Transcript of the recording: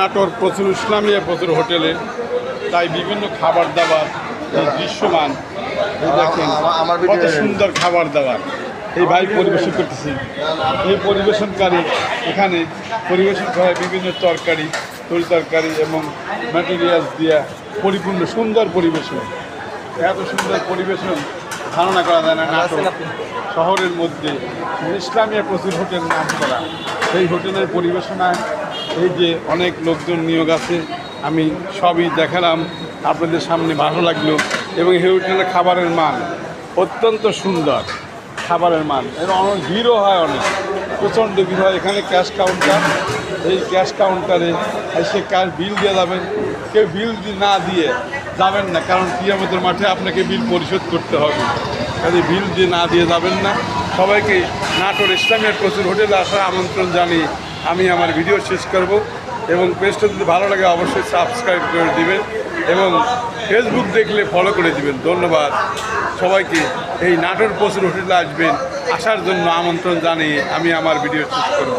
নাটোর প্রচুর ইসলামিয়া প্রচুর হোটেলে, তাই বিভিন্ন খাবার দাবার দৃশ্যমান। দেখেন কত সুন্দর খাবার দাবার এই ভাই পরিবেশন করতেছি। এই পরিবেশনকারী এখানে পরিবেশন করে বিভিন্ন তরকারি, তরকারি এবং ম্যাটেরিয়ালস দিয়া পরিপূর্ণ সুন্দর পরিবেশন। এত সুন্দর পরিবেশন ধারণা করা যায় না। নাটোর শহরের মধ্যে ইসলামিয়া প্রচুর হোটেল নাম করা, সেই হোটেলের পরিবেশনায় এই যে অনেক লোকজন নিয়োগ আছে, আমি সবই দেখালাম আপনাদের সামনে, ভালো লাগলো। এবং এই হোটেলের খাবারের মান অত্যন্ত সুন্দর, খাবারের মান এবং অনেক ভিড়ও হয়, অনেক প্রচণ্ড ভিড় হয়। এখানে ক্যাশ কাউন্টার, এই ক্যাশ কাউন্টারে এসে বিল দিয়ে যাবেন। কেউ বিল না দিয়ে যাবেন না, কারণ কিয়ামতের মাঠে আপনাকে বিল পরিশোধ করতে হবে। কাজে বিল দিয়ে না দিয়ে যাবেন না। সবাইকে নাটোর ইসলামিয়ার প্রচুর হোটেলে আসার আমন্ত্রণ জানিয়ে আমি আমার ভিডিও শেষ করব। এবং পেজটা যদি ভালো লাগে অবশ্যই সাবস্ক্রাইব করে দিবেন এবং ফেসবুক দেখলে ফলো করে দিবেন। ধন্যবাদ সবাইকে। এই নাটোর প্রচুর হোটেলে আসবেন, আসার জন্য আমন্ত্রণ জানিয়ে আমি আমার ভিডিও শেষ করব।